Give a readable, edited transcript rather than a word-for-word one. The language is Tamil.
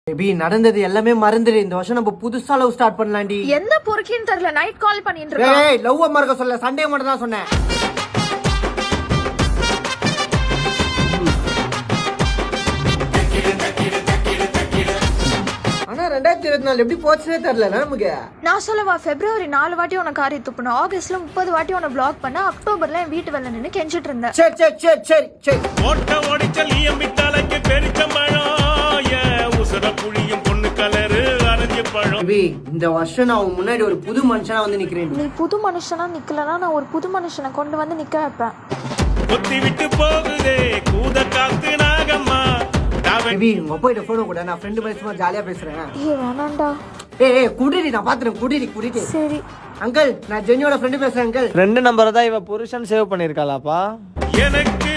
பேபி நடந்தது எல்லாமே மறந்துடு. இந்த வருஷம் நம்ம புதுசா லவ் ஸ்டார்ட் பண்ணலாம்டி. எந்த பொறுக்கின்னு தெரியல, நைட் கால் பண்ணிட்டு இருக்கா. ஏய் லவ் மறக்க சொல்ல, சண்டே மட்டும் தான் சொன்னேன். ஆனா 2024 எப்படி போச்சுனே தெரியல நமக்கு. நான் சொல்லவா, February 4 வாட்டி உன காரி துப்புன, ஆகஸ்ட்ல 30 வாட்டி உன பிளாக் பண்ண, அக்டோபர்ல என் வீட்டு வெளில நின்னு கெஞ்சிட்டு இருந்தேன். சரி சரி சரி சரி சரி. ஓட்ட ஓடிச்சல் ஈயம்பிட்டாலைக்கு பெரிச்சம்பழம், உசுர புளியும் பொண்ணு கலரு அரைஞ்சு பழம். பேபி இந்த வருஷம் நான் உன் முன்னாடி ஒரு புது மனுஷனா வந்து நிக்கிறேன். நீ புது மனுஷனா நிக்கலனா நான் ஒரு புது மனுஷனை கொண்டு வந்து நிக்க வைப்பேன். கொத்தி விட்டு போகுதே கூத காத்து நாகம்மா. பேபி உங்க அப்பா கிட்ட போன் கூட, நான் ஃப்ரெண்ட் மாதிரி சும்மா ஜாலியா பேசுறேன். வேணாண்டா. ஏய் குடிடி, நான் பாத்துறேன். குடிடி. சரி அங்கிள், நான் ஜெனியோட ஃப்ரெண்ட் பேசுறேன் அங்கிள். ரெண்டு நம்பரை தான் இவ புருஷன் சேவ் பண்ணிருக்காளாப்பா. எனக்கு